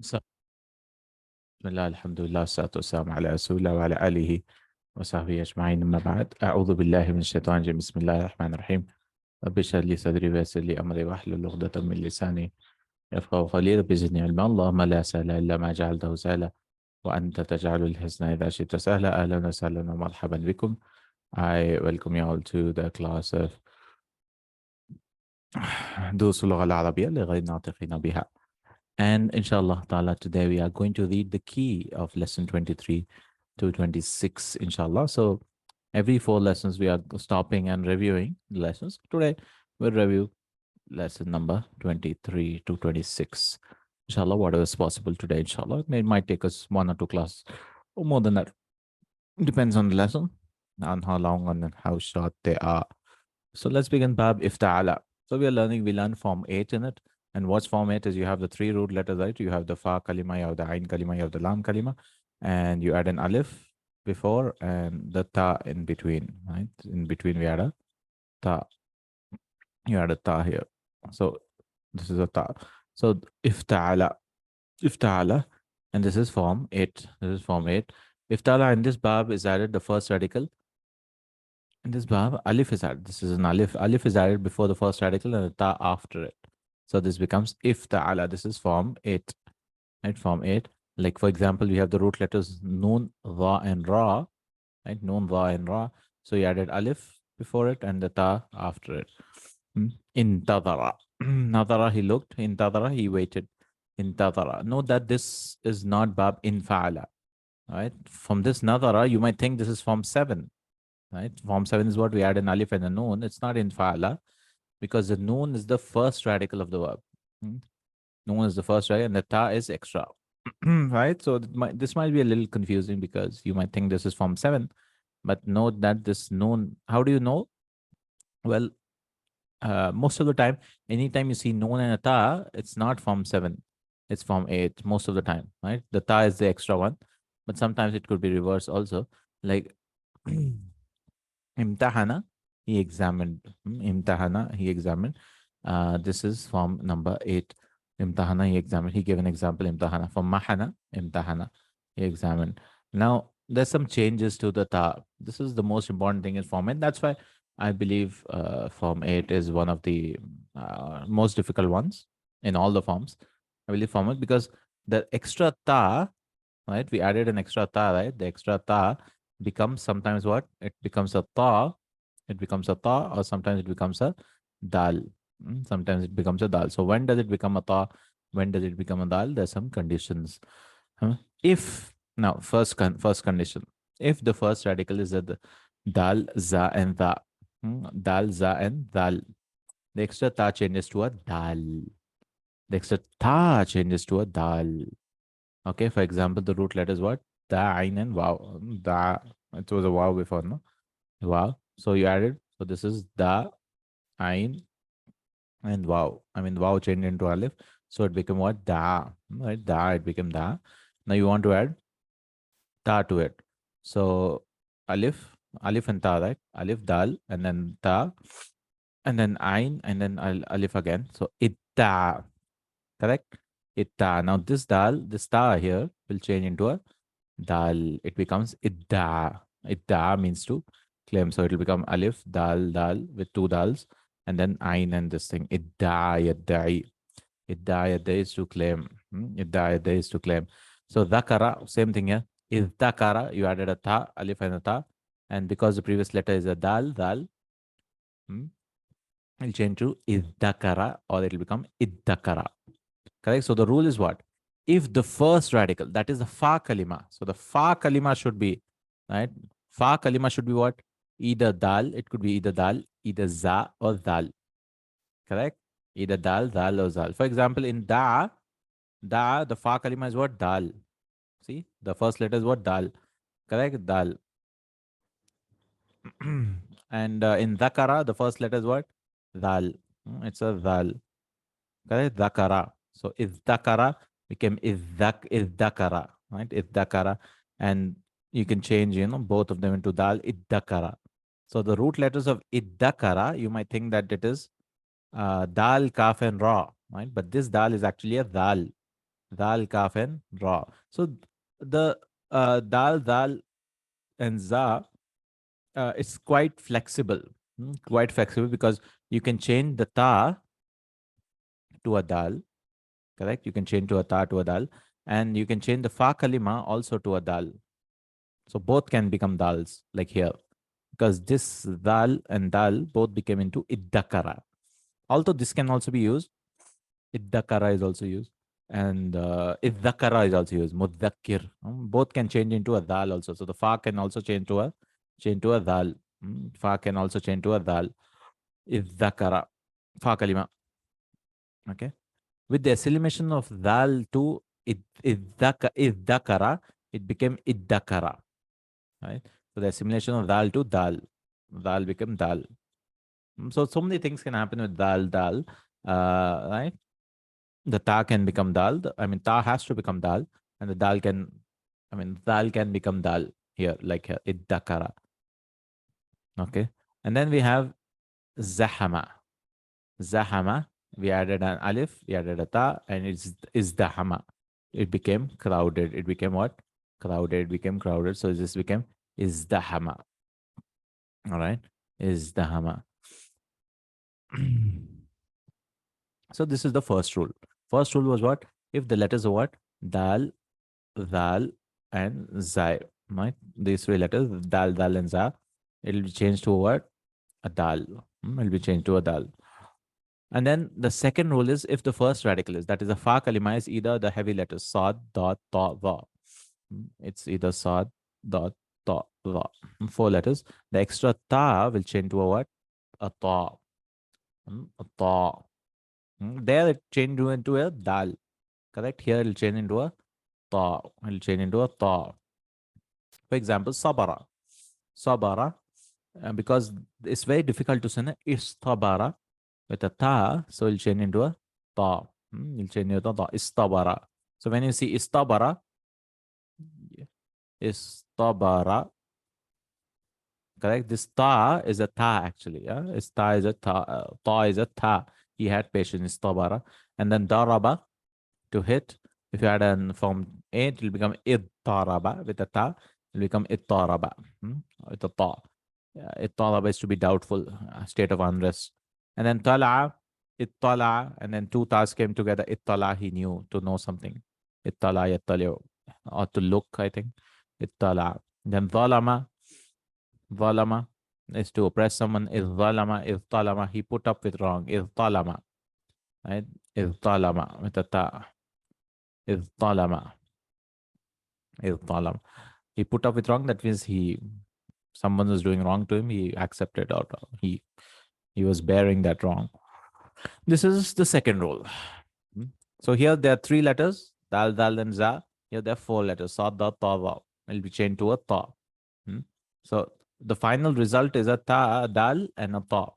So, Bismillah, alhamdulillah, salatu wassalamu ala rasulillah wa ala alihi wa sahbihi ajma'in, amma ba'd. A'udhu billahi min shaitan rajim. Bismillahir rahmanir rahim. Rabbi shrah li sadri wa yassir li amri wahlul 'uqdatam min lisani yafqahu qawli. Rabbi zidni ilma. Allahumma la sahla illa ma ja'altahu sahla wa anta taj'alul hazna idha shi'ta sahla. Ahlan wa sahlan wa marhaban bikum. I welcome you all to the class of دروس اللغة العربية لغير ناطقين بها. And inshallah ta'ala, today we are going to read the key of lesson 23 to 26, inshallah. So every 4 lessons we are stopping and reviewing the lessons. Today we'll review lesson number 23 to 26. Inshallah, whatever is possible today, inshallah. It might take us 1 or 2 classes or more than that. Depends on the lesson and how long and how short they are. So let's begin Bab Ifta'ala. So we learn form 8 in it. And what's form 8 is you have the 3 root letters, right? You have the fa kalima, you have the ain kalima, you have the lam kalima, and you add an alif before and the ta in between, right? In between we add a ta. You add a ta here. So this is a ta. So ifta'ala, and this is form 8. This is form 8. Ifta'ala in this bab is added the first radical. In this bab, alif is added. This is an alif. Alif is added before the first radical and the ta after it. So this becomes ifta'ala. This is form 8. Right? Form 8. Like for example, we have the root letters noon, ra, and ra. Right? Noon, ra, and ra. So you added alif before it and the ta after it. Intadara. Nadara, he looked. Intadara, he waited. Intadara. Note that this is not bab infa'ala. Right? From this nadara, you might think this is form 7. Right? Form 7 is what we add an alif and a noon. It's not infa'ala, because the noon is the first radical of the verb. Noon is the first radical and the ta is extra. Right? So this might be a little confusing because you might think this is form 7. But note that this noon, how do you know? Well, most of the time, anytime you see noon and a ta, it's not form 7. It's form 8 most of the time. Right? The ta is the extra one. But sometimes it could be reversed also. Like Imtahana, he examined. Imtahana, he examined. This is form number 8. Imtahana, he examined. He gave an example, Imtahana. For Mahana, Imtahana, he examined. Now, there's some changes to the ta. This is the most important thing in form 8. That's why I believe form 8 is one of the most difficult ones in all the forms. I believe form 8 because the extra ta, right? We added an extra ta, right? The extra ta becomes sometimes what? It becomes a ta. It becomes a ta, or sometimes it becomes a dal. Sometimes it becomes a dal. So when does it become a ta? When does it become a dal? There's some conditions. If now first condition, if the first radical is the dal, za, and da, dal, za, and dal, the extra ta changes to a dal. The extra ta changes to a dal. Okay, for example, the root letters what? Da, ain, and wow. Da, it was a wow before, no? Wow. So you added, so this is da, ain, and wow. I mean, wow changed into alif. So it became what? Da, right? Da, it became da. Now you want to add ta to it. So alif and ta, right? Alif, dal, and then ta, and then ain, and then alif again. So itta, correct? Itta. Now this dal, this ta here will change into a dal. It becomes idda. Idda means to claim. So it will become alif, dal, dal with 2 dals, and then ain and this thing. Idda, yaddai. Idda, yaddai is to claim. Idda, yaddai is to claim. So dhakara, same thing here. Idhakara, you added a ta, alif and a ta. And because the previous letter is a dal, it'll change to idhakara, or it'll become iddakara. Correct? So the rule is what? If the first radical, that is the fa kalima. So the fa kalima should be, right? Fa kalima should be what? Either dal, it could be either dal, either za or dal. Correct? Either dal, dal or zal. For example, in da, the fa kalima is what? Dal. See? The first letter is what? Dal. Correct? Dal. And in dakara, the first letter is what? Dal. It's a dal. Correct? Dakara. So izdakara became izdakara, right? Izdakara. And you can change, both of them into dal, iddakara. So the root letters of iddakara, you might think that it is dal, kaf, and ra, right? But this dal is actually a dal. Dal, kaf, and ra. So the dal, dal, and za, it's quite flexible. Quite flexible because you can change the ta to a dal, correct? You can change to a ta to a dal, and you can change the fa kalima also to a dal. So both can become dals, like here, because this dal and dal both became into iddakara. Although this can also be used, iddakara is also used, and iddakara is also used. Mudakkir, both can change into a dal also. So the fa can also change to a dal. Fa can also change to a dal. Iddakara, fa kalima. Okay. With the assimilation of dal to iddakara, it became iddakara. Right. So the assimilation of dal to dal became dal. So many things can happen with dal. Right. The ta can become dal. I mean, ta has to become dal, and the dal can, I mean, dal can become dal here, like here, iddakara. Okay. And then we have zahama. Zahama, we added an alif, we added a ta, and it's izdahama. It became crowded. It became what? Crowded. It became crowded. So this became izdahama. All right. Izdahama. So this is the first rule. First rule was what? If the letters are what? Dal, dal, and zai. Right? These three letters, dal, dal, and za, it will be changed to what? A dal. It will be changed to a dal. And then the second rule is if the first radical is, that is, the fa kalima is either the heavy letters sad, dot, ta, va. It's either sad, dot, ta, va. Four letters. The extra ta will change to a what? A ta. A ta. There it changed into a dal. Correct? Here it will change into a ta. It will change into a ta. For example, sabara. Sabara. Because it's very difficult to say istabara with a ta, so it'll change into a ta. It'll change into a ta. Istabara. So when you see istabara, istabara, correct? This ta is a ta actually. Yeah, ta is a ta. Ta is a ta. He had patience. Istabara, and then daraba to hit. If you add an form A, it will become iddaraba with a ta. It will become ittaraba with a ta. Ittaraba is to be doubtful, state of unrest. And then tala'a, ittala, and then two tas came together. Ittala, he knew, to know something. Ittala yattali'u, or to look, I think. Ittala. Then zalama is to oppress someone. Iztalama, he put up with wrong. Iztalama, right? Iztalama with a ta. Iztalama. Iztalama. He put up with wrong. That means someone was doing wrong to him. He accepted, or he was bearing that wrong. This is the second rule. So here there are three letters, dal, dal, and za. Here there are four letters, sa, da, ta, va. It will be changed to a ta. So the final result is a ta, dal, and a ta.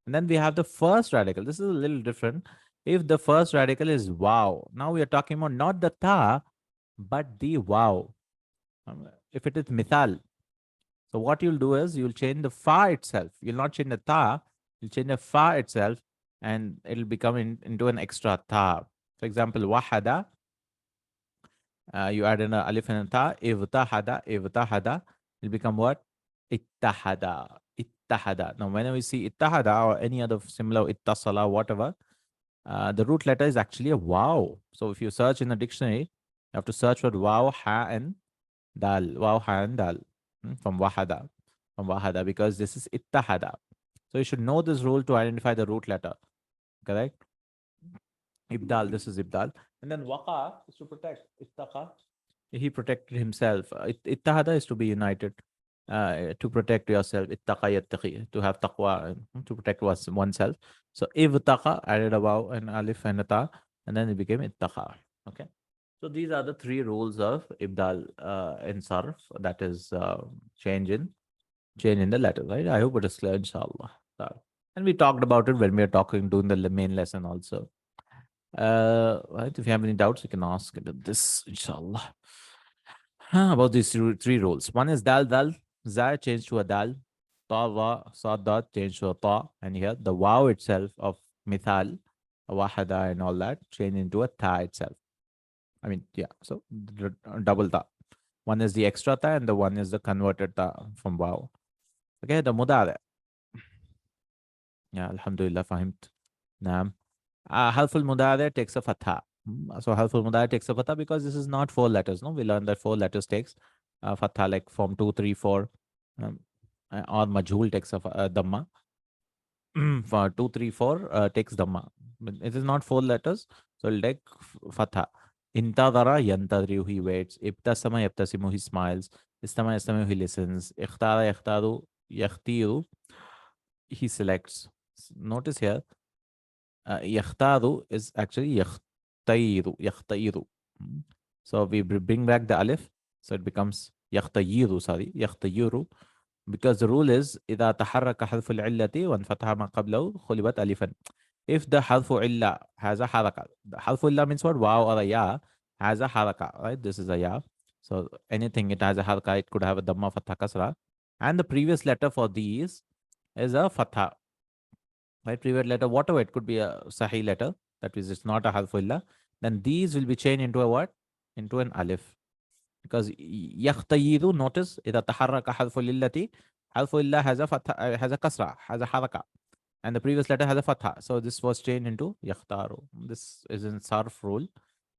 And then we have the first radical. This is a little different. If the first radical is wow, now we are talking about not the ta, but the wow. If it is mithal, so what you'll do is you'll change the fa itself. You'll not change the ta, you'll change the fa itself, and it'll become into an extra ta. For example, wahada, you add in a alif and a ta, ivtahada, it'll become what? Ittahada. Now, whenever we see ittahada or any other similar ittasala, whatever, the root letter is actually a wow. So if you search in the dictionary, you have to search for wow, ha, and dal. Wow, ha, and dal from wahada, because this is ittahada. So you should know this rule to identify the root letter. Correct? Ibdal, this is ibdal. And then waqa is to protect. Ittaqa, he protected himself. Ittahada is to be united, to protect yourself. Ittaqa yattaqi, to have taqwa, to protect oneself. So ibtaqa added a waw and alif and a ta, and then it became ittaqa. Okay. So these are the three rules of ibdal in sarf, that is change in the letter, right? I hope it is clear, inshallah. And we talked about it when we were doing the main lesson also. Right? If you have any doubts, you can ask about this, inshallah. About these three rules. One is dal, dal, za change to a dal, ta, wa, sad, dot change to a ta, and here the wow itself of mithal, wahada, and all that change into a ta itself. I mean, yeah. So double ta. One is the extra ta, and the one is the converted ta from wow. Okay, the mudare. Yeah, alhamdulillah, fahimt. Naam. Halful mudare takes a fatha. So halful mudare takes a fatha because this is not four letters. No, we learned that four letters takes fatha, like form 2, 3, 4. Um, or majhul takes a dhamma. For 2, 3, 4 takes dhamma. But it is not four letters, so it'll take fatha. Intadara yantadriu, he waits. Ibtasama yabtasimu, he smiles. Istama yastamiu, he listens. Ikhtara yakhtaru yakhtiru, he selects. Notice here, yakhtaru is actually yakhtairu. So we bring back the alif, so it becomes yakhtayiru, sorry, yakhtayiru. Because the rule is إذا تحرك حرف العلة وانفتح ما قبله خلبت ألفا. If the حرف علة has a haraka, the حرف علة means what? Wow or a ya has a haraka, right? This is a ya. So anything it has a haraka, it could have a dhamma, fatha, kasra. And the previous letter for these is a fatha, right? Previous letter, whatever, it could be a sahih letter, that is, it's not a harf illa. Then these will be changed into a what? Into an alif. Because يختير, notice إذا تحرك حرف الإلة, حرف الإلة has a fatha, has a kasra, has a haraka, and the previous letter has a fatha. So this was changed into يختار. This is in sarf rule.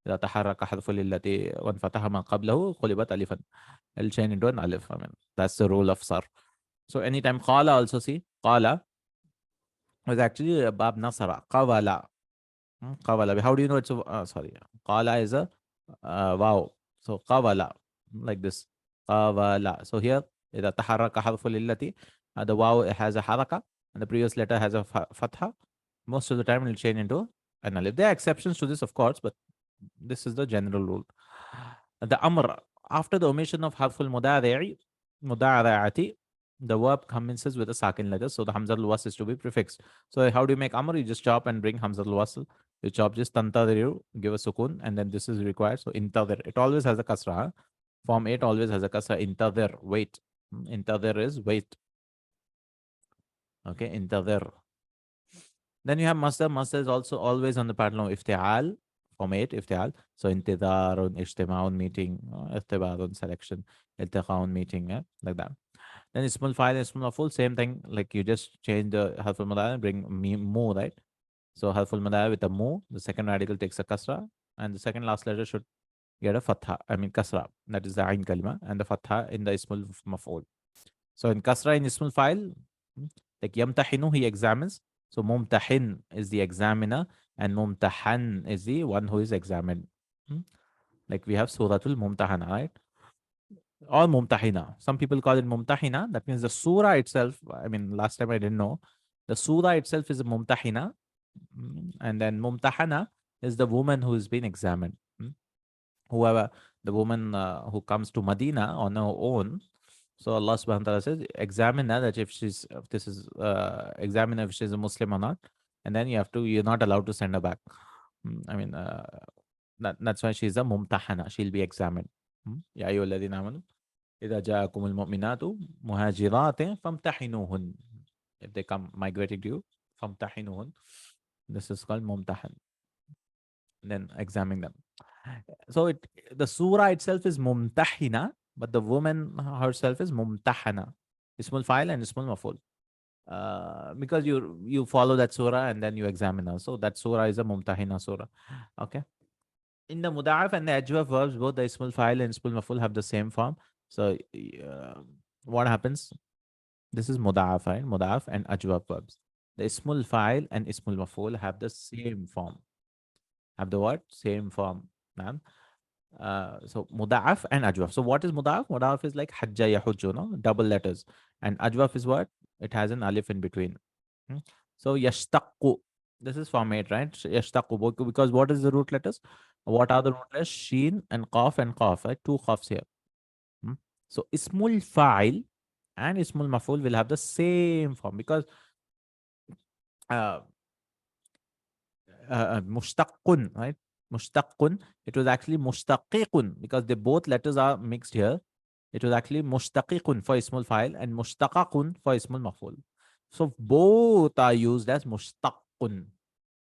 إذا تحرك حرف الإلة وانفتح ما قبله قلبت ألفا. It'll change into an alif. I mean, that's the rule of sarf. So anytime qala, also see qala was actually a bab nasara, qawala. Qawala. How do you know it's a sorry? Qala is a wow. So qawala, like this. Qawala. So here, إذا تحرك حرف العلة, the wow has a haraka and the previous letter has a fatha. Most of the time it will change into an alif. There are exceptions to this, of course, but this is the general rule. The amr, after the omission of harful mudari'ati, the verb commences with a sakin letter. So the hamza al-wasl is to be prefixed. So how do you make amr? You just chop and bring hamza al-wasl. You chop just tantadiru, give a sukun, and then this is required. So intadir, it always has a kasra. Huh? Form 8 always has a kasra. Intadir, wait. Intadir is wait. Okay, intadir. Then you have masdar. Masdar is also always on the pattern of iftial. Form 8, iftial. So intidarun, ijtimaun, meeting, iftibarun, selection, iltiqaun, meeting, yeah? Like that. Then ismul fa'il and ismul maf'ul, same thing. Like you just change the harful mudari and bring mu, right? So harful mudari with a mu, the second radical takes a kasra, and the second last letter should get a fatha. I mean kasra. That is the ain kalima, and the fatha in the ismul maf'ul. So in kasra in ismul fa'il, like yamtahinu, he examines. So mumtahin is the examiner, and mumtahan is the one who is examined. Like we have suratul mumtahana, right? Or mumtahina. Some people call it mumtahina. That means the surah itself. I mean, last time I didn't know. The surah itself is a mumtahina. And then mumtahana is the woman who has been examined. Whoever, the woman who comes to Madina on her own. So Allah subhanahu wa ta'ala says, examine her, that if this is, examine if she's a Muslim or not. And then you're not allowed to send her back. I mean, that's why she's a mumtahana. She'll be examined. Ya ayyuhalladhina amanu إذا جاءكم المؤمنات مهاجرات فامتحنوهن. If they come migrating to you, فامتحنوهن. This is called mumtahan. Then examine them. So the surah itself is mumtahina, but the woman herself is mumtahana. Ismul fa'il and ismul maf'ul. Because you follow that surah and then you examine her. So that surah is a mumtahina surah. Okay. In the muda'af and the ajwa verbs, both the ismul fa'il and ismul maf'ul have the same form. So what happens? This is muda'af, right? Muda'af and ajwa verbs. The ismul fa'il and ismul maf'ul have the same form. Have the what? Same form. So muda'af and ajwaf. So what is muda'af? Muda'af is like hajja yahujju, no? Double letters. And ajwaf is what? It has an alif in between. So yashtaqu. This is form 8, right? Yashtaqu. Because what is the root letters? What are the root letters? Sheen and qaf, right? Two qafs here. So ismul fa'il and ismul maf'ul will have the same form because mushtaqun, right? Mushtaqun, it was actually mushtaqiqun because the both letters are mixed here. It was actually mushtaqiqun for ismul fa'il and mushtaqaqun for ismul maf'ul. So both are used as mushtaqun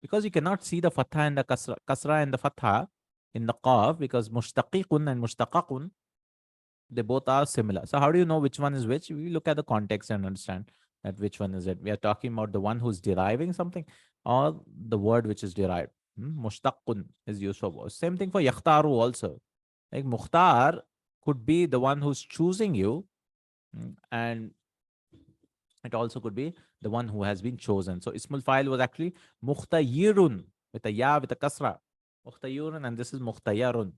because you cannot see the fatha and the kasra and the fatha. in the qaf, because mushtaqiqun and mushtaqaqun, they both are similar. So how do you know which one is which? We look at the context and understand that which one is it. We are talking about the one who's deriving something or the word which is derived. Mushtaqun is used for both. Same thing for yakhtaru also. Like mukhtar could be the one who's choosing you, and it also could be the one who has been chosen. So ismul fa'il was actually mukhtayirun with a ya with a kasra. Mukhtayirun, and this is mukhtayarun.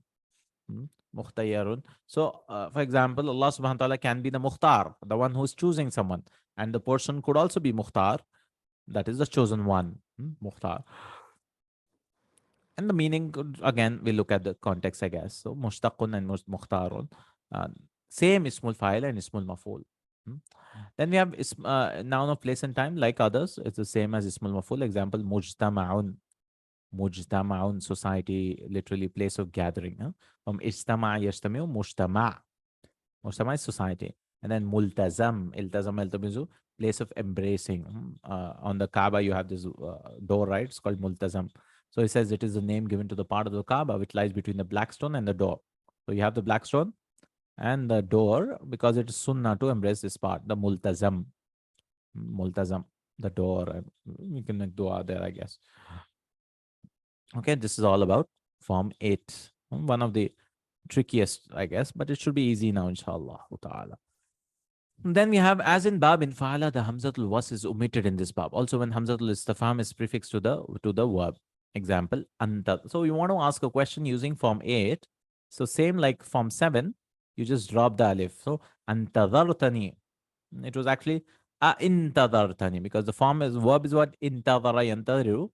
Hmm, Mukhtayarun. So, for example, Allah subhanahu wa ta'ala can be the mukhtar, the one who's choosing someone. And the person could also be mukhtar, that is the chosen one. Mukhtar. And the meaning, again, we look at the context, I guess. So, mushtaqun and mukhtarun. Uh, Same ismul fa'il and ismul maf'ul. Hmm. Then we have noun of place and time, like others. It's the same as ismul maf'ul. Example, mujtama'un. Mujtama'un, society, literally place of gathering. From istama' yajtami'u, mujtama'. Mujtama is society. And then multazam, iltazam, iltamizu, place of embracing. On the Kaaba, you have this door, right? It's called multazam. So he says it is the name given to the part of the Kaaba which lies between the black stone and the door. So you have the black stone and the door because it is sunnah to embrace this part, the multazam. Multazam, the door. And we can make dua there, I guess. Okay, this is all about Form 8. One of the trickiest, I guess, but it should be easy now, inshallah ta'ala. Then we have, as in Bab in Fa'ala, the Hamzatul Was is omitted in this Bab. Also, when Hamzatul Istifham is prefixed to the verb. Example, anta. So you want to ask a question using Form 8. So same like Form 7, you just drop the alif. So antadhartani. It was actually intadhartani, because the verb is what? Intadhara yantadhiru.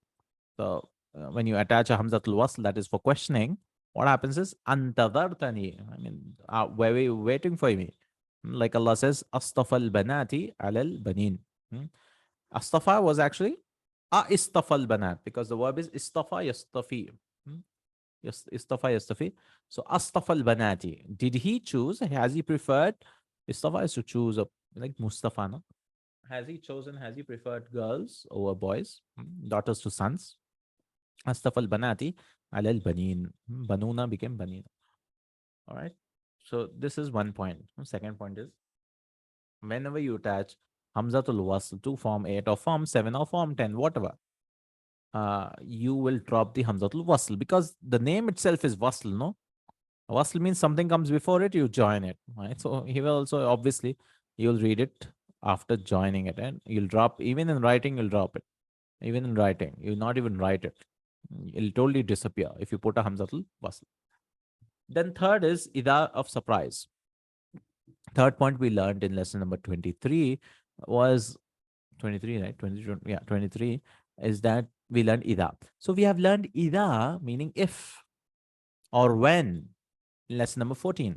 So when you attach a Hamzatul Wasl, that is for questioning, what happens is antadhartani. I mean, were you waiting for me? Like Allah says, Astafal banati alal banin. Astafa was actually istafal banat, because the verb is istafa yastafi. Yes, istafa yastafi. So astafal banati. Did he choose? Has he preferred? Istafa is to choose, like Mustafa, no? Has he preferred girls over boys, daughters to sons? Astafal banati alal banin. Banuna became banina. All right. So this is one point. Second point is, whenever you attach Hamzatul Wasl to Form 8 or Form 7 or Form 10, whatever, you will drop the Hamzatul Wasl, because the name itself is Wasl, no? Wasl means something comes before it, you join it, right? So he will also, obviously, you'll read it after joining it, and you'll drop, even in writing, you'll drop it. Even in writing, you'll not even write it. It'll totally disappear if you put a Hamzatul Wasl. Then third is Ida of surprise. Third point we learned in lesson number 23 was 23, right? 23, yeah, 23 is that we learned ida. So we have learned ida meaning if or when in lesson number 14.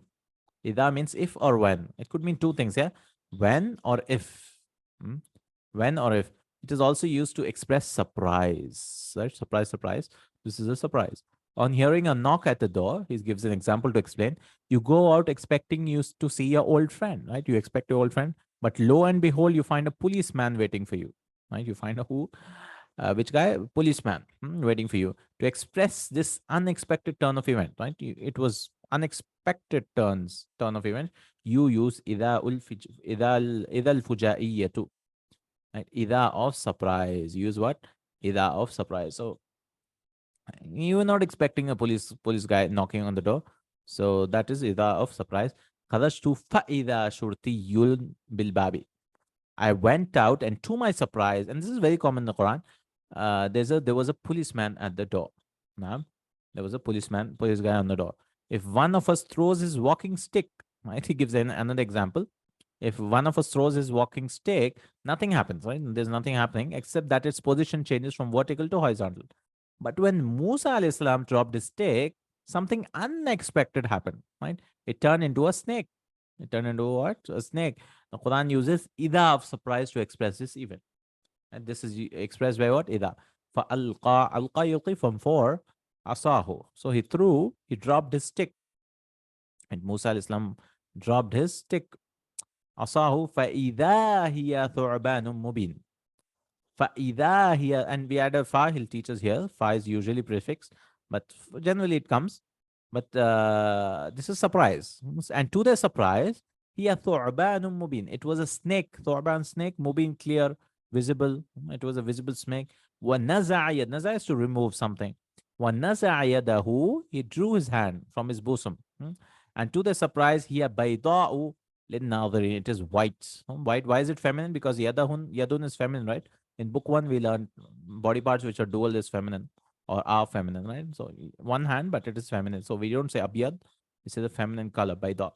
Ida means if or when. It could mean two things, yeah? When or if. When or if. It is also used to express surprise, right? Surprise, surprise. This is a surprise. On hearing a knock at the door, he gives an example to explain. You go out expecting you to see your old friend, right? You expect your old friend, but lo and behold, you find a policeman waiting for you, right? You find a who? Which guy? Policeman waiting for you to express this unexpected turn of event, right? It was unexpected turn of event. You use ida al fujaiyatu, right? Ida of surprise. Use what? Ida of surprise. So you were not expecting a police guy knocking on the door. So that is ida of surprise. Kharajtu fa'ida shurtiyul bilbabi. I went out, and to my surprise, and this is very common in the Quran, there was a policeman at the door. Now, there was a police guy on the door. If one of us throws his walking stick, right? He gives another example. If one of us throws his walking stick, nothing happens, right? There's nothing happening except that its position changes from vertical to horizontal. But when Musa alayhi salam dropped his stick, something unexpected happened, right? It turned into a snake. It turned into what? A snake. The Quran uses ida of surprise to express this event. And this is expressed by what? Ida. فَأَلْقَى alqa yulqi from for asahu. So he dropped his stick. And Musa alayhi salam dropped his stick. Asahu فَإِذَا هِيَ ثُعْبَانٌ مُبِينٌ. فَإِذَا هِيَ, and we add a fa, he'll teach us here. Fa is usually prefixed, but generally it comes But this is surprise. And to their surprise, هي ثعبان مبين. It was a snake, ثعبان snake, mubin clear, visible. It was a visible snake. وَنَزَعَ يَدْ نَزَعَ is to remove something. وَنَزَعَ يَدَهُ, he drew his hand from his bosom. And to their surprise, هي بيضاء للناظرين. It is white. White. Why is it feminine? Because yadun is feminine, right? In book one, we learned body parts which are dual is feminine or are feminine, right? So one hand, but it is feminine. So we don't say abiyad, we say the feminine color, bayda.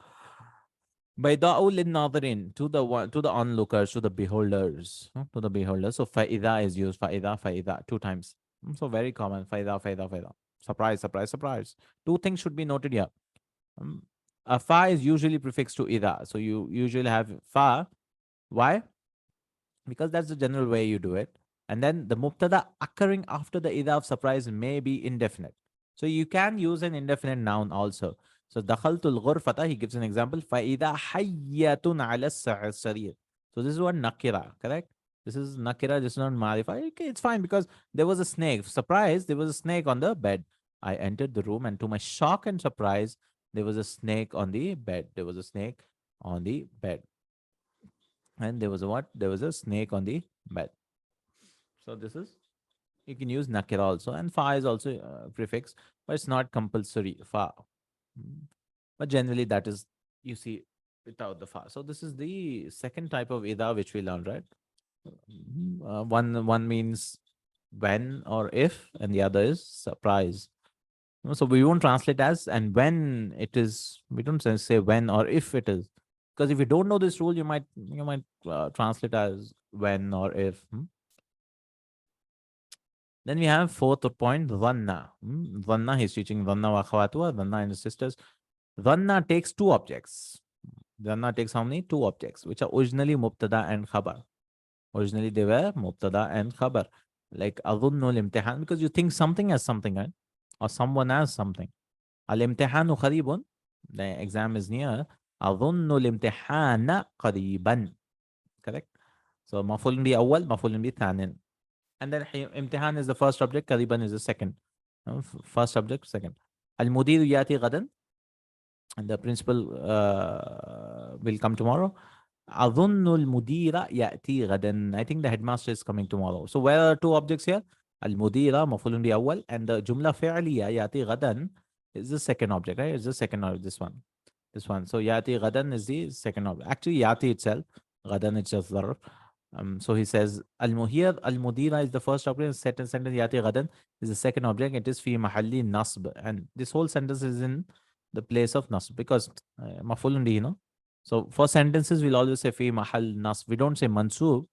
Bayda'u lin-nadirin, to the one, to the onlookers, to the beholders, to the beholders. So fa'idha is used, fa'idha, two times. So very common, fa'idha. Surprise, surprise, surprise. Two things should be noted here. A fa is usually prefixed to idha. So you usually have fa. Why? Because that's the general way you do it. And then the mubtada occurring after the idha of surprise may be indefinite. So you can use an indefinite noun also. So dakhaltul ghurfata, he gives an example. فَإِذَا حَيَّةٌ عَلَى السَّرِيرِ. So this is one nakira, correct? This is nakira, this is not ma'rifa. Okay, it's fine because there was a snake. Surprise, there was a snake on the bed. I entered the room and to my shock and surprise, there was a snake on the bed. There was a snake on the bed. And there was a what? There was a snake on the bed. So this is, you can use nakira also, and fa is also prefix, but it's not compulsory fa. But generally that is, you see, without the fa. So this is the second type of ida which we learned, right? One means when or if, and the other is surprise. So we won't translate as and when it is. We don't say when or if it is, because if you don't know this rule, you might translate as when or if. Then we have fourth point, dhanna. Dhanna, he's teaching dhanna wa akhawatuha, dhanna and his sisters. Dhanna takes two objects. Dhanna takes how many? Two objects, which are originally mubtada and khabar. Originally they were mubtada and khabar. Like adhunnu al-imtihan, because you think something as something, right? Or someone as something. Al-imtihanu qaribun, the exam is near. Adhunnu al-imtihana qariban. Correct? So maf'ulun bi awwal, maf'ulun bi thanin. And then imtihan is the first object, qariban is the second. First subject, second. Al-mudir yati gadan, and the principal will come tomorrow. أظن المدير يأتي غدا. I think the headmaster is coming tomorrow. So where are two objects here? المدير مفعول به أول, and the جملة فعلية يأتي غدا is the second object, right? It's the second object, this one. This one. So يأتي غدا is the second object. Actually, يأتي itself, غدا it's just ظرف. So he says المهير المديرة is the first object, second sentence يأتي غدا is the second object. It is في محل نصب, and this whole sentence is in the place of nasb because مفعول به, you know. So for sentences, we'll always say fi mahal nasb. We don't say mansub.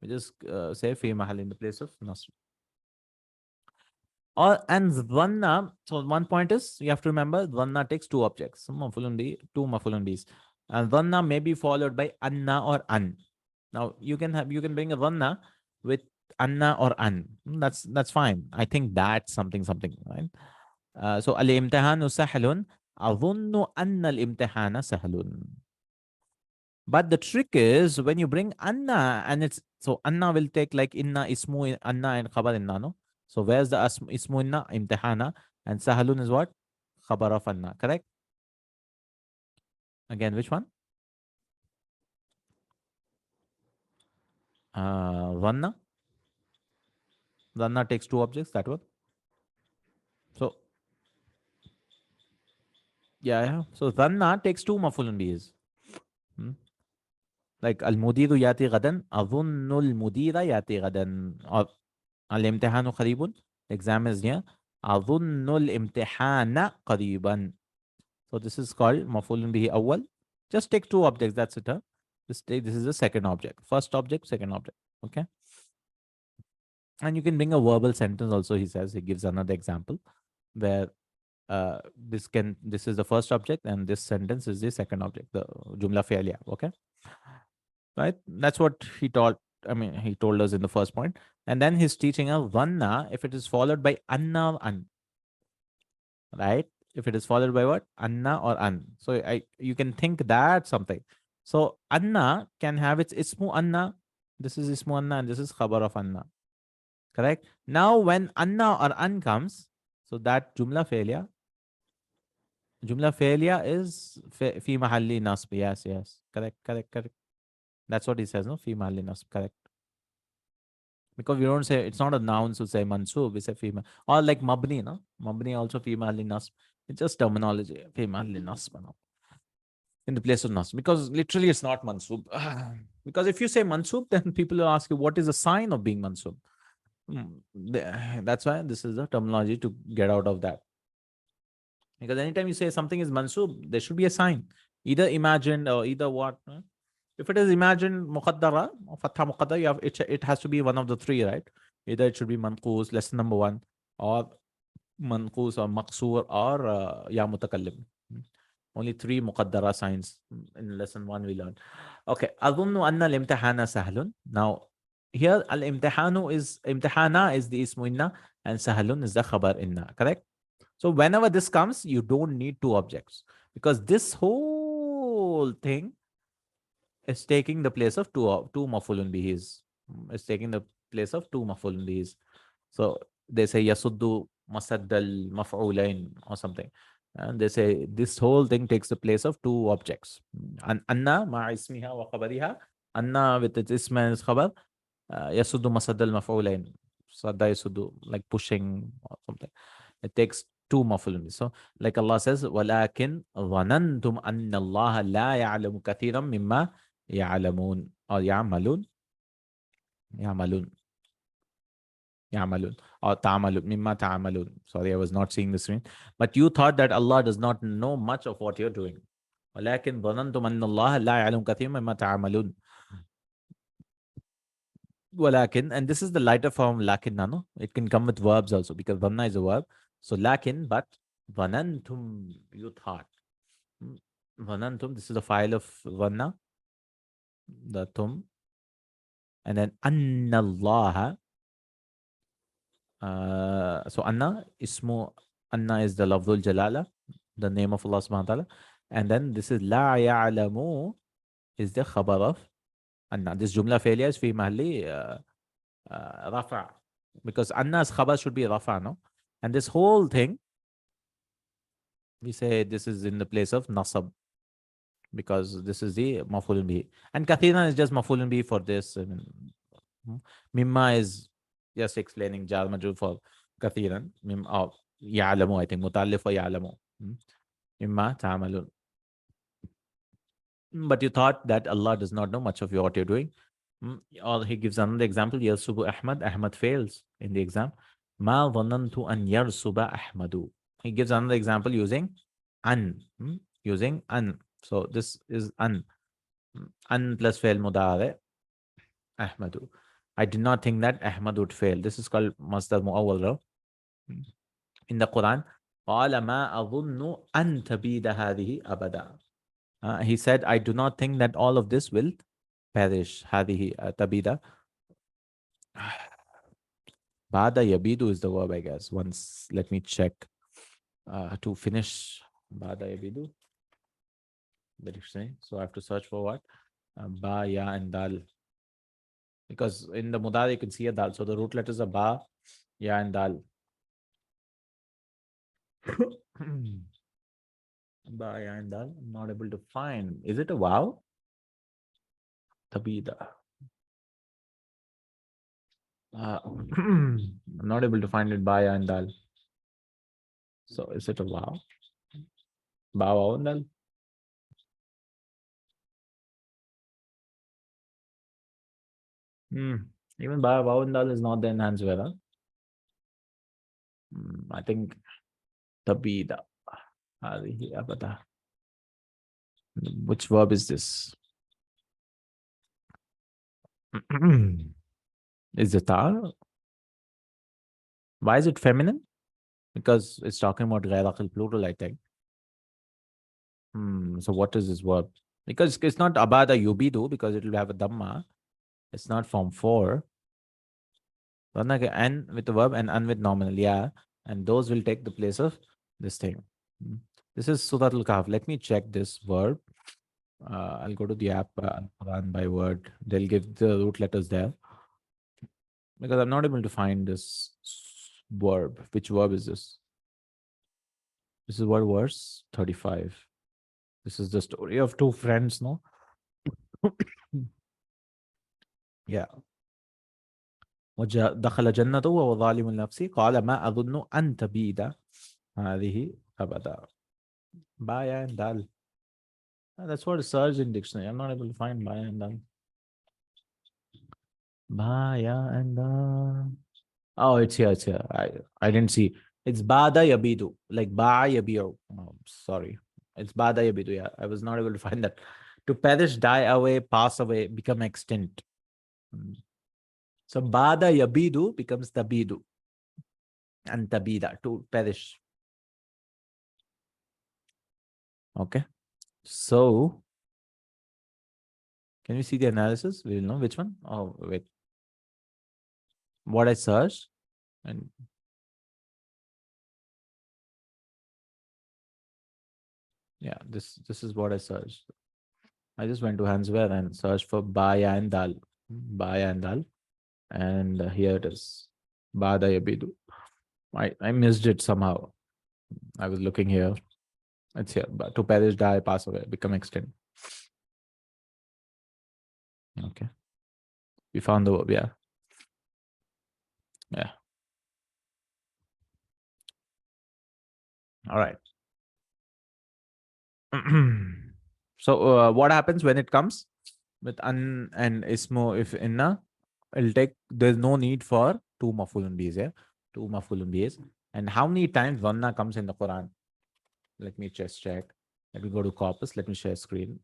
We just say fi mahal in the place of nasb. And dhanna, so one point is, you have to remember, dhanna takes two objects. Mafulun bi, two mafulun bis. And dhanna may be followed by anna or an. Now you can bring a dhanna with anna or an. That's fine. I think that's something, right? So al-imtihanu sahlun. أظن أن الامتحان سهل. But the trick is when you bring anna, and it's so anna will take like inna, ismu, anna, and khabar inna, no? So where's the ismu inna? Imtihana. And sahalun is what? Khabar of anna, correct? Again, which one? Dhanna. Dhanna takes two objects, that one. So, yeah. So dhanna takes two mafulun bihis. Like al-mudiru yati gadan, adhunnu al-mudira yati gadan. Or al-imtihanu qaribun, the exam is near. Adhunnu al-imtihana qariban. So this is called maf'ulun bihi awwal. Just take two objects, that's it. This is the second object. First object, second object. Okay. And you can bring a verbal sentence also, he says. He gives another example where this is the first object and this sentence is the second object, the jumla fi'liya. Okay. Right? That's what he taught. I mean, he told us in the first point. And then he's teaching a dhanna if it is followed by anna or an. Right? If it is followed by what? Anna or an. So you can think that something. So anna can have its ismu anna. This is ismu anna and this is khabar of anna. Correct? Now when anna or an comes, so that jumla failure Jumla failure is fi mahalli nasb. Yes, yes. Correct, correct, correct. That's what he says, no? Fi mahalli nasb. Correct. Because we don't say, it's not a noun to say mansub, we say female. Or like mabni, no? Mabni also fi mahalli nasb. It's just terminology. Fi mahalli nasb, no? In the place of nasb. Because literally it's not mansub. Because if you say mansub, then people will ask you, what is the sign of being mansub? That's why this is the terminology to get out of that. Because anytime you say something is mansub, there should be a sign. Either imagined or either what. If it is imagined muqaddara, or fatha muqaddara, it has to be one of the three, right? Either it should be manqus, lesson number one, or manqus or maqsoor or ya mutakallim. Only three muqaddara signs in lesson one we learned. Okay. أظن أن الامتحان سهل. Now, here al-imtihanu is, imtihana is the ismu inna and sahalun is the khabar inna. Correct? So whenever this comes, you don't need two objects because this whole thing is taking the place of two mafulun bihis. It's taking the place of two mafulun bihis. So they say yasuddu masaddal maf'ulain or something. And they say this whole thing takes the place of two objects. Anna ma ismiha wa khabariha. Anna with its isma and its khabar. Yasuddu masaddal maf'ulain. Sadda yasuddu, like pushing or something. It takes two maf'ulun. So like Allah says, وَلَكِنْ ظَنَنْتُمْ أَنَّ اللَّهَ لَا يَعْلَمُ كَثِيرًا مِمَّا يَعْلَمُونَ or يَعْمَلُونَ يَعْمَلُونَ يَعْمَلُونَ or تَعْمَلُونَ مِمَّا تَعْمَلُونَ. Sorry, I was not seeing the screen. But you thought that Allah does not know much of what you're doing. وَلَكِنْ ظَنَنْتُمْ أَنَّ اللَّهَ لَا يَعْلَمُ كَثِيرًا مِمَّا تَعْمَلُونَ. Walakin, and this is the lighter form lakin nano. It can come with verbs also because vanna is a verb. So lakin, but vanantum, you thought. Vanantum, this is the file of vanna, the tum. And then annallaha. So anna, ismu, anna is the lafzul jalala, the name of Allah subhanahu wa ta'ala. And then this is la ya'lamu is the khabar of anna. This jumla failure is fi mahalli rafa. Because anna's khabar should be rafa, no? And this whole thing, we say this is in the place of nasab because this is the mafulun bihi. And kathina is just mafulun bihi for this. I mean, mimma is just explaining jar majrur for kathiran. Ya'lamu, I think, mutallif for ya'lamu. Mimma ta'amalun. But you thought that Allah does not know much of what you're doing. Or he gives another example. Yarsubu Ahmad. Ahmad fails in the exam. Ma dhanantu an yarsuba Ahmadu. He gives another example using an. Using an. So this is an. An plus fail mudare. Ahmadu. I did not think that Ahmad would fail. This is called masdar mu'awwal in the Quran. قال ما أظن أن تبيد هذه أبدا. He said, I do not think that all of this will perish. هذه tabida. Bada yabidu is the verb, I guess. Once, let me check to finish. Bada yabidu. So I have to search for what? Ba, ya, and dal. Because in the mudari you can see a dal. So the root letters are ba, ya, and dal. Ba, ya, and dal. I'm not able to find. Is it a wow? Tabida. I'm not able to find it by and dal. So is it a wow? Ba, wow, and dal? Even ba, wow, and dal is not the enhanced verb. Huh? I think tabida. Which verb is this? Is it tar? Why is it feminine? Because it's talking about ghair plural, I think. So what is this verb? Because it's not abada yubidu because it will have a dhamma. It's not form 4. An with the verb and an with nominal. Yeah. And those will take the place of this thing. This is Surat al-Kahf. Let me check this verb. I'll go to the app Quran by word. They'll give the root letters there. Because I'm not able to find this verb. Which verb is this? This is what verse 35. This is the story of two friends, no? Yeah. دخل جنته وهو ظالم لنفسه قال ما أظن أن تبيد هذه أبدا. Baya and dal. That's what I searched in dictionary. I'm not able to find baya and dal. Baya and dal. Oh, it's here. It's here. I didn't see. It's bada yabidu, like ba yabiru. Oh, sorry. It's bada yabidu. Yeah, I was not able to find that. To perish, die away, pass away, become extinct. So bada yabidu becomes tabidu, and tabida, to perish. Okay. So can we see the analysis? We will know which one. Oh, wait. What I searched and yeah, this is what I searched. I just went to Hansware and searched for baya and dal. Baya and dal. And here it is. Bada yabidu. I missed it somehow. I was looking here. It's here. But to perish, die, pass away, become extinct. Okay. We found the verb, yeah. Yeah. All right. So what happens when it comes with an and ismo if inna? It'll take, there's no need for two mafulun bihs, yeah? Two mafulun bihs. And how many times vanna comes in the Quran? Let me just check. Let me go to corpus. Let me share screen.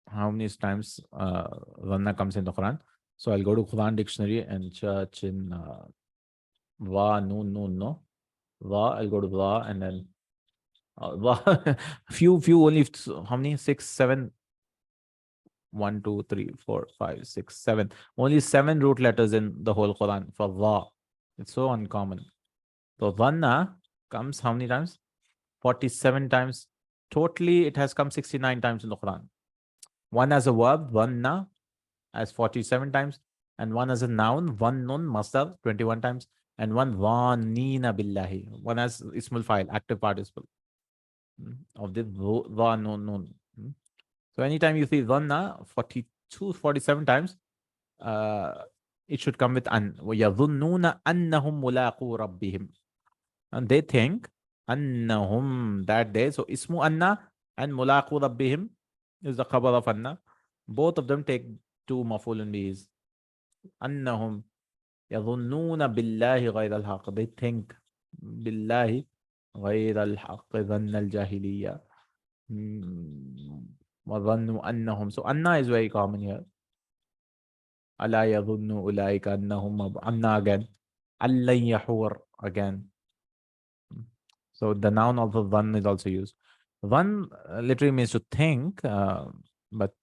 How many times vanna comes in the Quran? So I'll go to Quran dictionary and search in va, noon, no. Va, I'll go to va and then va. few, only, how many? 6, 7. 1, 2, 3, 4, 5, 6, 7. Only 7 root letters in the whole Quran for va. It's so uncommon. So vanna comes how many times? 47 times. Totally, it has come 69 times in the Quran. One as a verb, vanna, as 47 times, and one as a noun, one nun, masdar, 21 times, and one vanina billahi, one as ismul file, active participle of the va nun. So anytime you see vanna 42, 47 times, it should come with an. وَيَظُنُّونَ أَنَّهُمْ مُلَاقُو رَبِّهِمْ. And they think annahum, that day. So ismu anna and mulaqu rabbihim is the khabar of anna. Both of them take two mafulun bihis. Annahum yadhunnuna billahi ghayra al-haq. They think billahi ghayra al-haq dhanna al-jahiliya. Wa dhannu annahum. So anna is very common here. Ala yadhunnu ulaika annahum. Anna again. Allan yahur again. So the noun of the one is also used. One literally means to think, but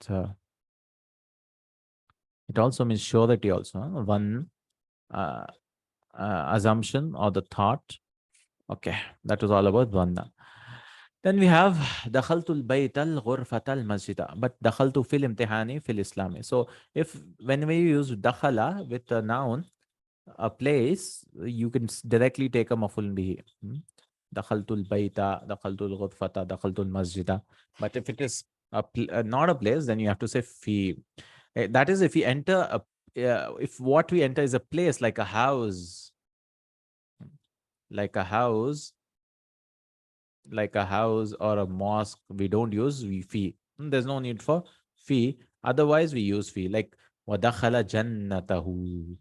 it also means surety also. One assumption or the thought. Okay, that was all about dhanna. Then we have dakhaltul bayt al ghurfat al masjida, but dakhaltu fil imtihani fil islami. So if when we use dakhala with a noun, a place, you can directly take a maful bihi. Dakhaltul bayta, dakhaltul ghurfata, dakhaltul masjida. But if it is not a place, then you have to say fi. That is if we enter a if what we enter is a place like a house, like a house, like a house or a mosque, we don't use fee. There's no need for fee. Otherwise, we use fee. Like وَدَخَلَ جَنَّتَهُ.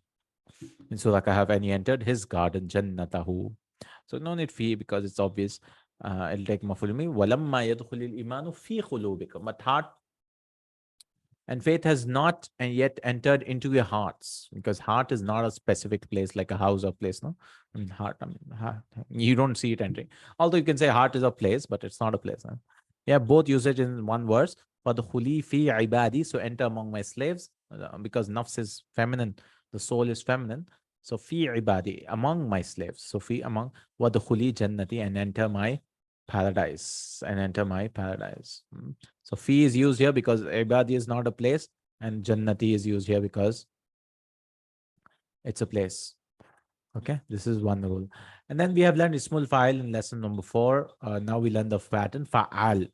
And so like I have, and he entered his garden, jannatahu. So no need fee because it's obvious. It'll take mafulumi. وَلَمَّا يَدْخُلِ الْإِيمَانُ فِي قُلُوبِكُمْ. But heart and faith has not and yet entered into your hearts, because heart is not a specific place like a house or place. No, heart, you don't see it entering. Although you can say heart is a place, but it's not a place. Huh? Yeah, both usage in one verse. For the khuli fi ibadi, so enter among my slaves, because nafs is feminine, the soul is feminine. So fi ibadi, among my slaves. So fi among, wa the khuli jannati, and enter my paradise, and enter my paradise. So fi is used here because ibadi is not a place, and jannati is used here because it's a place. Okay, this is one rule. And then we have learned ismul fa'il in lesson number 4. Now we learn the pattern fa'al.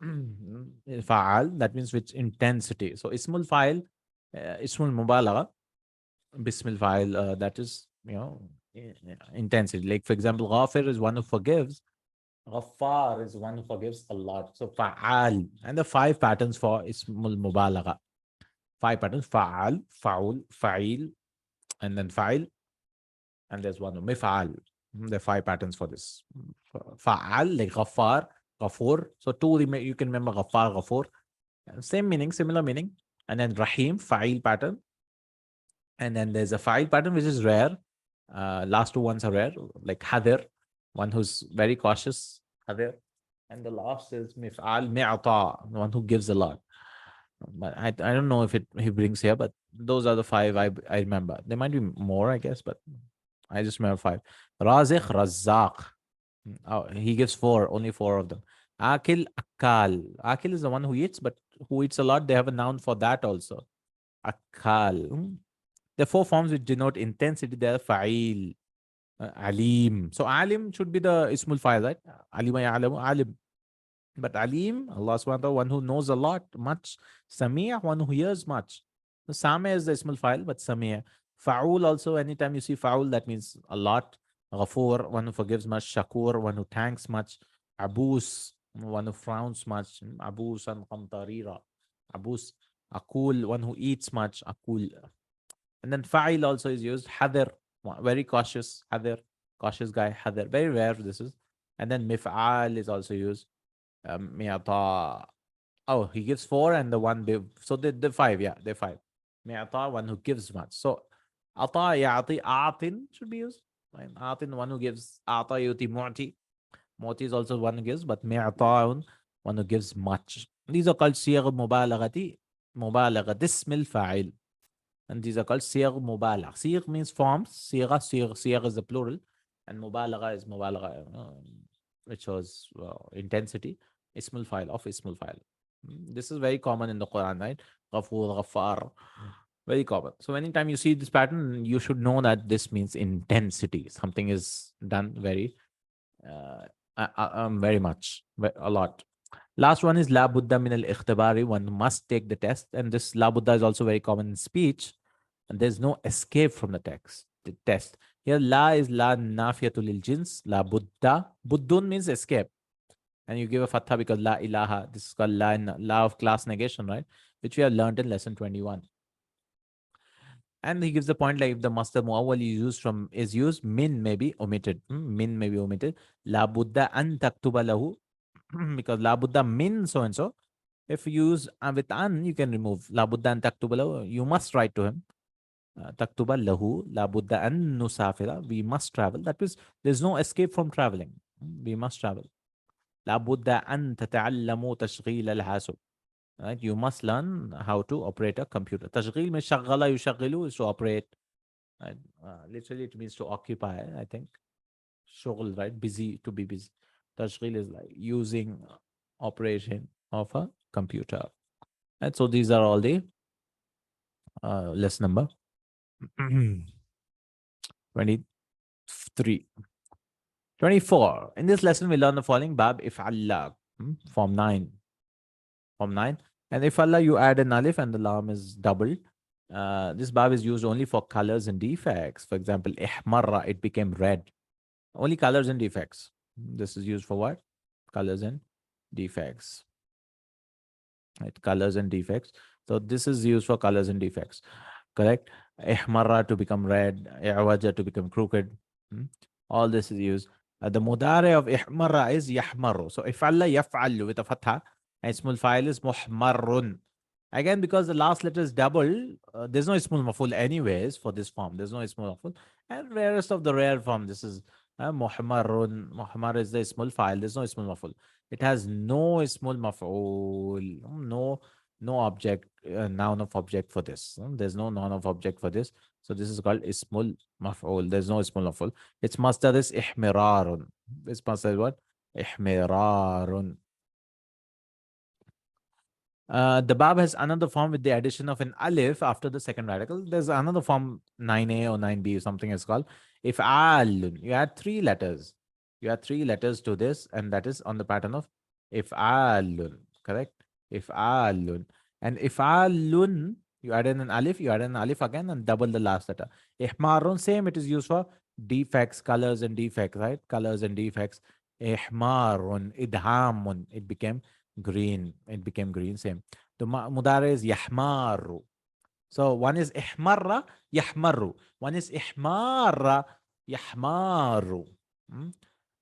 Fa'al, that means with intensity. So ismul fa'il, ismul mubalagha, bismil fa'il, that is, intensity. Like for example, ghafir is one who forgives. Ghaffar is one who forgives a lot. So fa'al. And the 5 patterns for ismul mubalagha. 5 patterns: fa'al, fa'ul, fa'il, and then fa'il, and there's one mif'al. There are 5 patterns for this. Fa'al, like ghaffar, ghafur. So 2 you can remember: ghaffar, ghafur. Same meaning, similar meaning. And then rahim, fa'il pattern. And then there's a fa'il pattern which is rare. Last 2 ones are rare, like hadir, one who's very cautious, hadir. And the last is mif'al, mi'ata, the one who gives a lot. But I don't know if he brings here, but those are the 5 I remember. There might be more, I guess, but I just remember 5. Razikh, Razzaq. Oh, he gives 4, only 4 of them. Akil, Akal. Akil is the one who eats, but who eats a lot, they have a noun for that also. Akal. The 4 forms which denote intensity, they are fa'il, alim. So alim should be the ismul fa'il, right? Alima ya'lamu, alim. But alim, Allah subhanahu wa ta'ala, one who knows a lot, much. Sami'a, one who hears much. So Sami is the ismul fa'il, but Sami'a. Fa'ul also, anytime you see fa'ul, that means a lot. Ghafur, one who forgives much. Shakur, one who thanks much. Abus, one who frowns much. Abus and qamtarira. Abus. Akul, one who eats much. Akul. And then fa'il also is used. Hadir, very cautious. Hadir, cautious guy. Hadir, very rare this is. And then mif'al is also used. Mi'ata. Oh, he gives 4 and the one so the 5, yeah, they're 5. Mi'ata, one who gives much. So ata, ya'ati, atin should be used. Right? Atin, one who gives. Ata, yuti, mu'ti. Mu'ti is also one who gives, but mi'ata'un, one who gives much. These are called siyagh mubalaghati, mubalaghat ismil fa'il. And these are called siyagh mubalagh. Siyagh means forms. Siyagh is the plural. And mubalagha is mubalagha, which was intensity. Ismul fa'il of ismul fa'il. This is very common in the Quran, right? Ghafur, Ghaffar. Very common. So anytime you see this pattern, you should know that this means intensity. Something is done very much, a lot. Last one is la buddha min al ikhtibari. One must take the test. And this la buddha is also very common in speech. And there's no escape from the test. Here, la is la nafiyatul lil jins. La buddha. Buddun means escape. And you give a fatha because la ilaha. This is called la of class negation, right? Which we have learned in lesson 21. And he gives the point like if the master muawwal is used, min may be omitted. Min may be omitted. La buddha an taktuba lahu. Because la buddha min so and so. If you use with an, you can remove. La buddha an taktuba lahu. You must write to him. Taktuba lahu. La buddha an nusafira. We must travel. That means there's no escape from traveling. We must travel. La buddha an tata'allamu tashghil al-hasub. Right? You must learn how to operate a computer. Tashghil means shaggala yushaghilu is to operate. Right? Literally, it means to occupy, I think. Shughul, right? Busy, to be busy. Tashghil is like using operation of a computer. And so these are all the lesson number 23. 24. In this lesson, we learn the following: Bab if'alla, form 9. Form 9. And if Allah, you add an alif and the lam is doubled. This bab is used only for colors and defects. For example, ihmarra, it became red. Only colors and defects. This is used for what? Colors and defects. Right? Colors and defects. So this is used for colors and defects. Correct? Ihmarra, to become red. I'waja, to become crooked. All this is used. The mudare of ihmarra is yahmaru. So if'alla yaf'allu with a fatha. Ismul fa'il is muhmarrun. Again, because the last letter is double, there's no ismul maf'ul anyways for this form. There's no ismul maf'ul. And rarest of the rare form, this is muhmarrun. Muhmar is the ismul fa'il. There's no ismul maf'ul. It has no ismul maf'ul. No object, noun of object for this. There's no noun of object for this. So this is called ismul maf'ul. There's no ismul maf'ul. Its masdar is ihmirarun. Its masdar is what? Ihmirarun. The bab has another form with the addition of an alif after the second radical. There's another form, 9a or 9b or something is called. If alun, you add three letters. You add three letters to this, and that is on the pattern of if alun, correct? If alun. And if alun, you add in an alif, you add in an alif again and double the last letter. Ihmarun, same, it is used for defects, colors and defects, right? Colors and defects. Ihmarun, idhamun, it became green. It became green, same. The mudare is yahmaru. So one is ihmarra, yahmaru. One is ihmarra, yahmaru.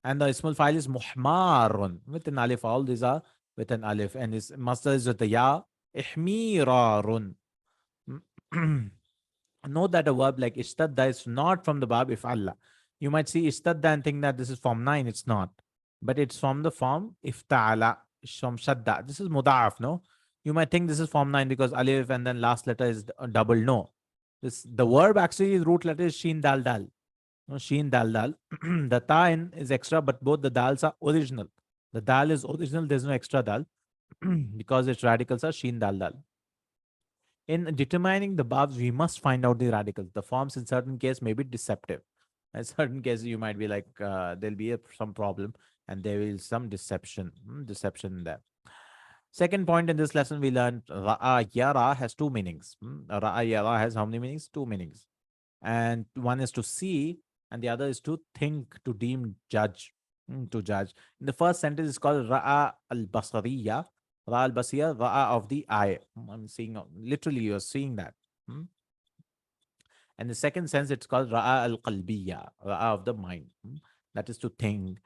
And the ismul file is muhmarun with an alif. All these are with an alif. And his master is with the ya, ihmirarun. Note that a verb like ishtadda is not from the verb if Allah. You might see ishtadda and think that this is form 9. It's not. But it's from the form ifta'ala. It's from shadda. This is muda'af, no? You might think this is form 9 because alif and then last letter is double. No. The verb actually root letter is sheen dal dal. No, sheen dal dal. The ta in is extra, but both the dals are original. The dal is original. There's no extra dal because its radicals are sheen dal dal. In determining the verbs, we must find out the radicals. The forms in certain case may be deceptive. In certain cases, you might be like, there'll be some problem and there is some deception in there. Second point in this lesson, we learned ra'a yara has two meanings. Ra'a yara has how many meanings? Two meanings. And one is to see and the other is to think, to deem, judge. To judge. In the first sentence, it's called ra'a al-basariya. Ra'a al-basariya, ra'a of the eye. I'm seeing, literally you're seeing that. And the second sense, it's called ra'a al-qalbiya, ra'a of the mind. That is to think.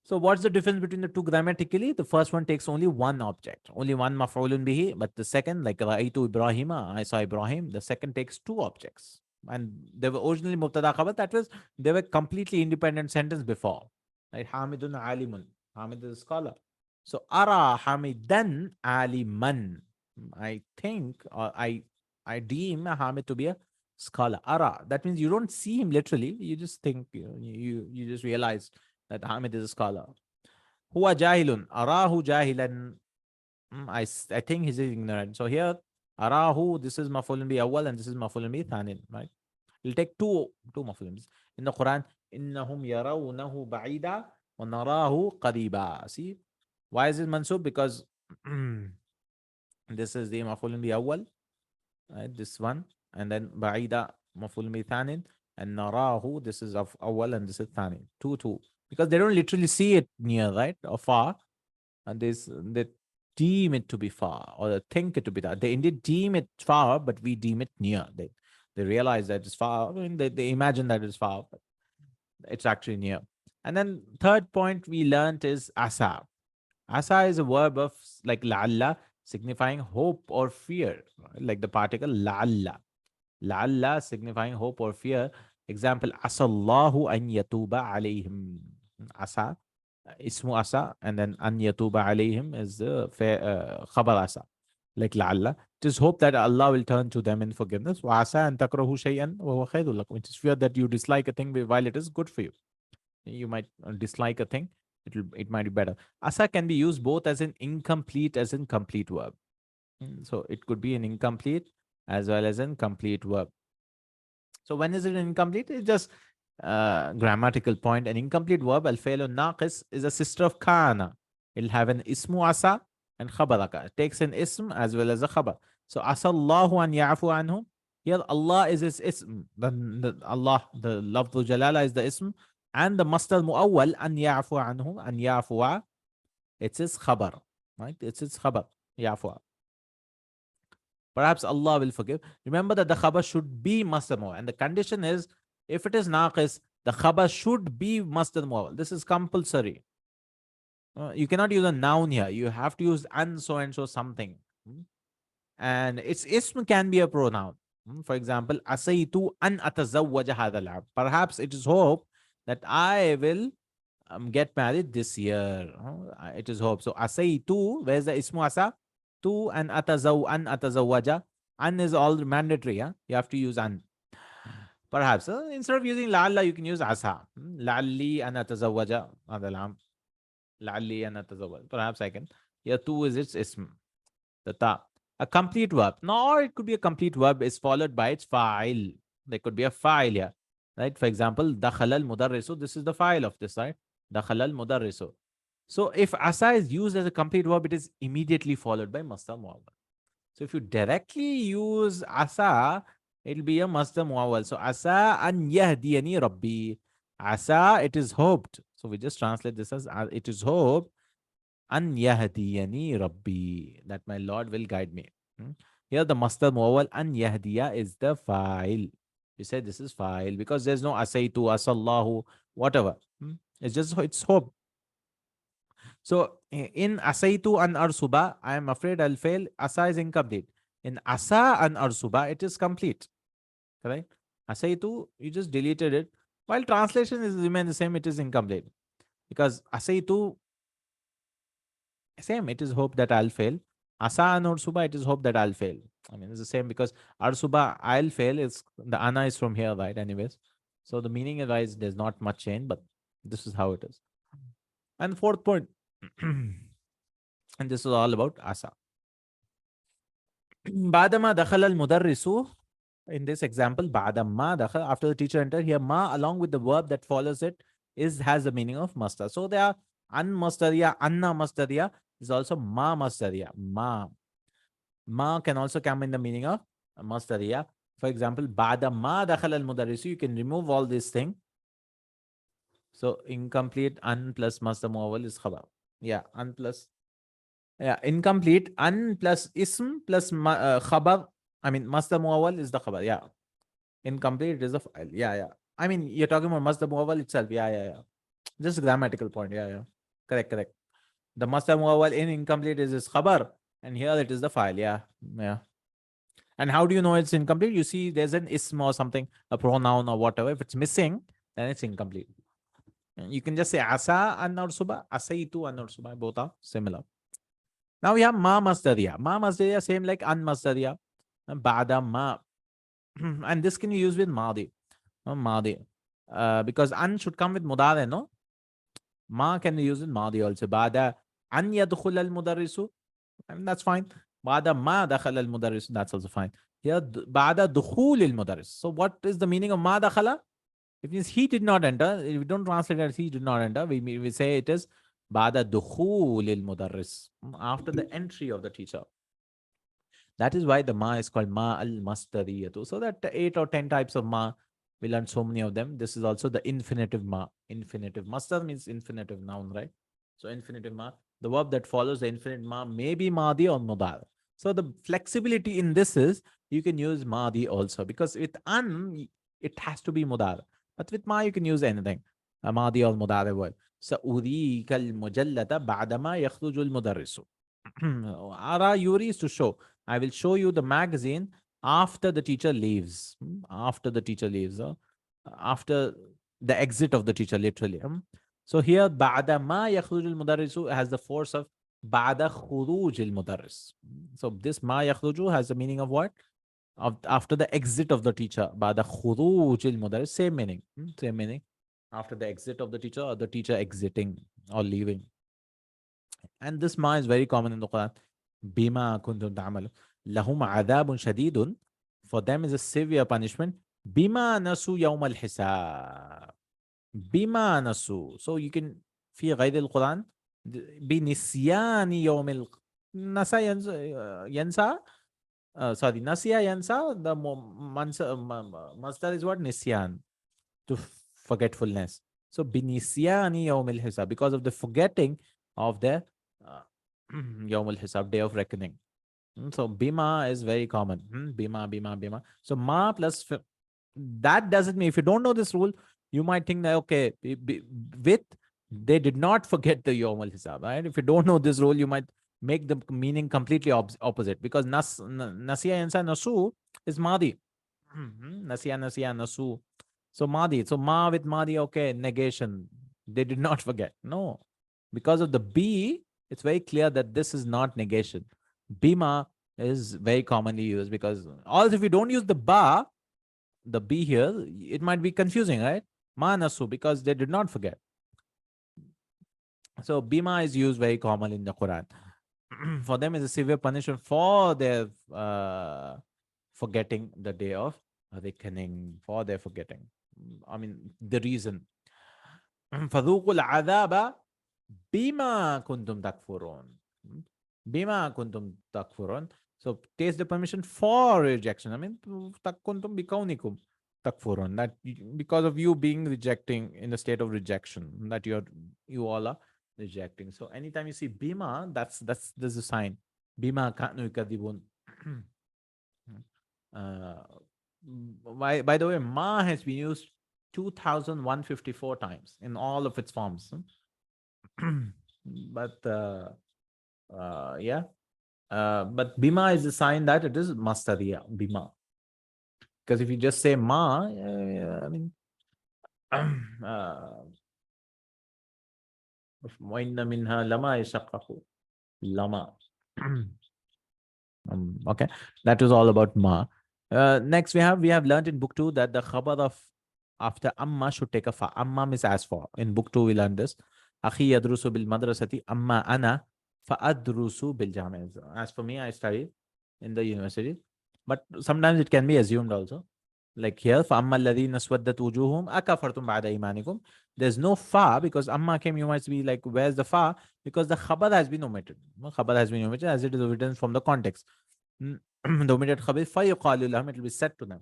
So what's the difference between the two grammatically? The first one takes only one object, only one maf'ulun bihi, but the second, like ra'aytu Ibrahima, I saw Ibrahim, the second takes two objects. And they were originally mubtada khabar, that was, they were completely independent sentence before. Right? Hamidun alimun. Hamid is a scholar. So ara hamidan aliman. I think or I deem Hamid to be a scholar. Ara. That means you don't see him literally. You just think, you just realize that Hamid is a scholar. Huwa jahilun. Arahu jahilan. I think he's ignorant. So here, arahu, this is maf'ulun bi awwal and this is maf'ulun bi thanin, right? We'll take two maf'ulun. In the Quran, innahum yarawnahu ba'ida wa narahu qariba. See? Why is it mansub? Because this is the maf'ulun bi awwal, right? This one. And then ba'ida maf'ulun bi thanin. And narahu, this is of awwal and this is thanin. Two. Because they don't literally see it near, right? Or far. And they deem it to be far or they think it to be that. They indeed deem it far, but we deem it near. They realize that it's far. I mean, they imagine that it's far, but it's actually near. And then third point we learned is asa. Asa is a verb of like la'alla, signifying hope or fear. Like the particle la'alla. La'alla signifying hope or fear. Example, asallahu an yatuba alayhim. Asa, ismu asa, and then an yatuba alayhim is the khabar asa, like la'alla. It is hope that Allah will turn to them in forgiveness. Wa asa an takrahu shay'an wa huwa khairul lakum. It is fear that you dislike a thing while it is good for you. You might dislike a thing, it might be better. Asa can be used both as an incomplete as in complete verb. So it could be an incomplete as well as an complete verb. So when is it incomplete? It's just grammatical point. An incomplete verb, al-fi'l naqis, is a sister of kana. It'll have an ismu asa and khabaraka. It takes an ism as well as a khabar. So asallahu an ya'fu anhum. Here Allah is his ism. The Allah, the lafdhu jalala is the ism. And the masdar mu'awwal an ya'fu anhum, an ya'fu'a. It's his khabar. Right? It's his khabar. Ya'fu'a. Perhaps Allah will forgive. Remember that the khabar should be masdar mu'awwal. And the condition is, if it is naqis, the khabar should be masdar mu'awwal. This is compulsory. You cannot use a noun here. You have to use an so and so something. And its ism can be a pronoun. For example, asaytu an atazawwaja hadha al-'am. Perhaps it is hope that I will get married this year. It is hope. So asaytu, where's the ismu asa? Tu and an atazawwaja. An is all mandatory. You have to use an. Perhaps instead of using la'alla, you can use asa. La'alli an atazawwaja hadha al-'am. La'alli an atazawwaj. Perhaps I can. Here tu is its ism. the ta. A complete verb, nor it could be a complete verb is followed by its fa'il. There could be a fa'il here, right? For example, dakhala al-mudarrisu, this is the fa'il of this, right? Dakhala al-mudarrisu. So if asa is used as a complete verb, it is immediately followed by masdar muawwal. So if you directly use asa, it'll be a masdar muawwal. So asa an yahdiyani rabbi. Asa, it is hoped. So we just translate this as it is hoped an yahdiyani rabbi, that my Lord will guide me. Here the masdar muawwal an yahdiya is the fa'il. You say this is fa'il because there's no asaitu, asallahu, whatever. It's just it's hope. So in asaitu an arsuba, I am afraid I'll fail. Asa is incomplete. In asa an arsuba, it is complete. Correct? Asaitu, you just deleted it. While translation is remain the same, it is incomplete. Because asaitu, same, it is hope that I'll fail. Asa and Ursuba, it is hope that I'll fail. I mean, it's the same because Arsuba, I'll fail, is the Ana is from here, right? Anyways. So the meaning wise, there's not much change, but this is how it is. And fourth point, and this is all about Asa. Badama dakhal al mudarrisu. In this example, Badama dakhal, after the teacher entered, here ma along with the verb that follows it has the meaning of masdar. So they are an masdariya, anna masdariya is also ma masdariya. Ma can also come in the meaning of masdariya. For example, ba'da ma dakhal al mudarrisu, you can remove all this thing. So incomplete an plus masdar muawwal is khabar. Yeah, an plus. Yeah, incomplete an plus ism plus khabar. I mean, masdar muawwal is the khabar. Yeah, incomplete is the file. Yeah. I mean, you're talking about masdar muawwal itself. Yeah. Just a grammatical point. Yeah. Correct. The masdar muawwal in incomplete is khabar, and here it is the file. Yeah. And how do you know it's incomplete? You see, there's an ism or something, a pronoun or whatever. If it's missing, then it's incomplete. You can just say asa and ursuba, asaitu and ursuba. Both are similar. Now we have ma masdariya. Ma masdariya, same like an masdariya. Ba'da ma. And this can you use with madi. Madi. Because an should come with mudare, no? Ma can be used with madi also. Ba'da an yadkhul al mudarrisu. And that's fine. Ba'da ma dakhal al mudarrisu. That's also fine. Here, ba'da dukhul al mudarris. So what is the meaning of ma dakhala? It means he did not enter. If we don't translate it as he did not enter, we say it is ba'da dukhul al mudarris. After the entry of the teacher. That is why the ma is called ma al masdariyatu. So that 8 or 10 types of ma, we learned so many of them. This is also the infinitive ma. Infinitive. Masdar means infinitive noun, right? So infinitive ma. The verb that follows the infinite ma may be madi or mudar. So the flexibility in this is you can use madi also because with an, it has to be mudar. But with ma, you can use anything. A madi or mudar word. سأريك المجلة بعدما يخرج المدرس. Ara yuri is to show. I will show you the magazine after the teacher leaves. After the teacher leaves. After the exit of the teacher, literally. So here, ba'da ma yakhruj al-mudarrisu has the force of ba'da khuruj al-mudarris. So this ma yakhruju has the meaning of what? After the exit of the teacher. Ba'da khuruj al-mudarris. Same meaning. Same meaning. After the exit of the teacher or the teacher exiting or leaving. And this ma is very common in the Quran. Bima kuntum ta'malu. Lahum adabun shadidun. For them is a severe punishment. Bima nasu yawm al-hisab. Bima nasu. So you can, fi ghayr al-Quran, binisyani yawm al-nasa yansa. Sorry, nasiya yansa. The masdar is what? Nisyan. To forgetfulness. So binisyani yawm al-hisab. Because of the forgetting of the Yawm al-Hisab, day of reckoning. So bima is very common. Bima. So ma plus that doesn't mean, if you don't know this rule, you might think that okay, with they did not forget the Yawm al-Hisab. Right? If you don't know this rule, you might make the meaning completely opposite because nasiya yansa nasu is madi. Nasiya nasu. So madi. So ma with madi, okay, negation. They did not forget. No. Because of the B, it's very clear that this is not negation. Bima is very commonly used because also if you don't use the ba, the B here, it might be confusing, right? Ma nasu, because they did not forget. So bima is used very common in the Quran. For them is a severe punishment for their forgetting the day of reckoning, for their forgetting. I mean, the reason. فذوقوا العذاب بما كنتم تكفرون. بما كنتم تكفرون. So taste the permission for rejection. I mean, كنتم بكونكم تكفرون. That because of you being rejecting in the state of rejection, that you all are rejecting. So anytime you see bima, there's a sign. Bima كانوا يكذبون. By the way, ma has been used 2,154 times in all of its forms. But yeah, but bima is a sign that it is mastariya, bima. Because if you just say ma, I mean, وَإِنَّ مِنْهَا لَمَا يَشَقَّقُ lama. Okay, that was all about ma. Next, we have learned in book 2 that the khabar of after amma should take a fa. Amma is as for. In book 2 we learned this. Akhi yadrusu bil madrasati amma ana fa adrusu bil jami'. As for me, I study in the university, but sometimes it can be assumed also. Like here, fa amma alladhina swaddat wujuhum akafartum ba'da imanikum. There's no fa because amma came. You might be like, where's the fa? Because the khabar has been omitted. Khabar has been omitted as it is evident from the context. The omitted khabar, fa yuqalu lahum, it will be said to them.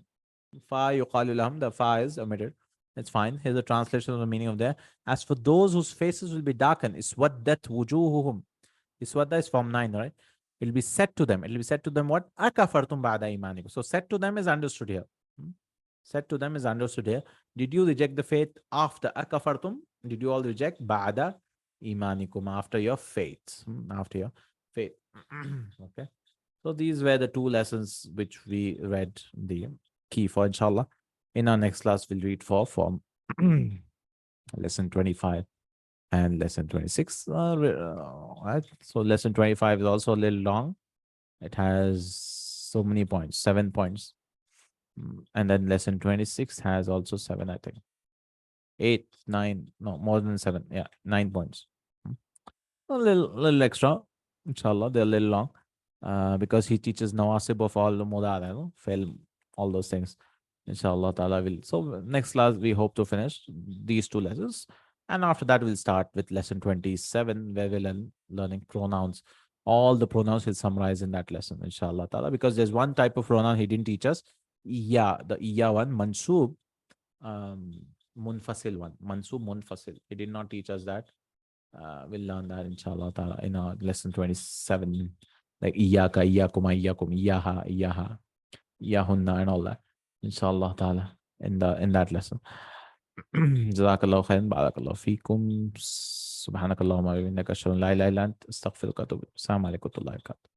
Fa yuqalu lahum, the fa is omitted. It's fine. Here's the translation of the meaning of there. As for those whose faces will be darkened, iswaddat wujuhuhum. Iswadda is form 9, right? It will be said to them. It will be said to them what? Akafartum ba'da imanikum. So said to them is understood here. Said to them is understood here. Did you reject the faith after akafartum? Did you all reject ba'da imanikum, after your faith? After your faith. Okay. So these were the 2 lessons which we read the key for, inshallah. In our next class, we'll read for form lesson 25 and lesson 26. Right. So lesson 25 is also a little long. It has so many points, 7 points. And then lesson 26 has also 7, I think. 8, 9, no, more than 7. Yeah, 9 points. A little extra, inshallah. They're a little long. Because he teaches nawasib of all the mudara, fail, all those things. Inshallah ta'ala will. So next class, we hope to finish these 2 lessons. And after that, we'll start with lesson 27, where we'll learning pronouns. All the pronouns he'll summarize in that lesson, inshallah ta'ala. Because there's one type of pronoun he didn't teach us. Iya, the iya one, mansub, munfasil one. Mansub, munfasil. He did not teach us that. We'll learn that, inshallah ta'ala, in our lesson 27. Like iyaka, iyakuma, iyakum, iyaha, iyaha, iyahunna, and all that. Inshallah ta'ala, in that lesson. Jazakallahu Khair, barakallahu feekum. Subhanakallahumma wa bihamdika, ashhadu an la ilaha illa anta, astaghfiruka wa atubu ilaik. Assalamu alaikum wa rahmatullahi wa barakatuh.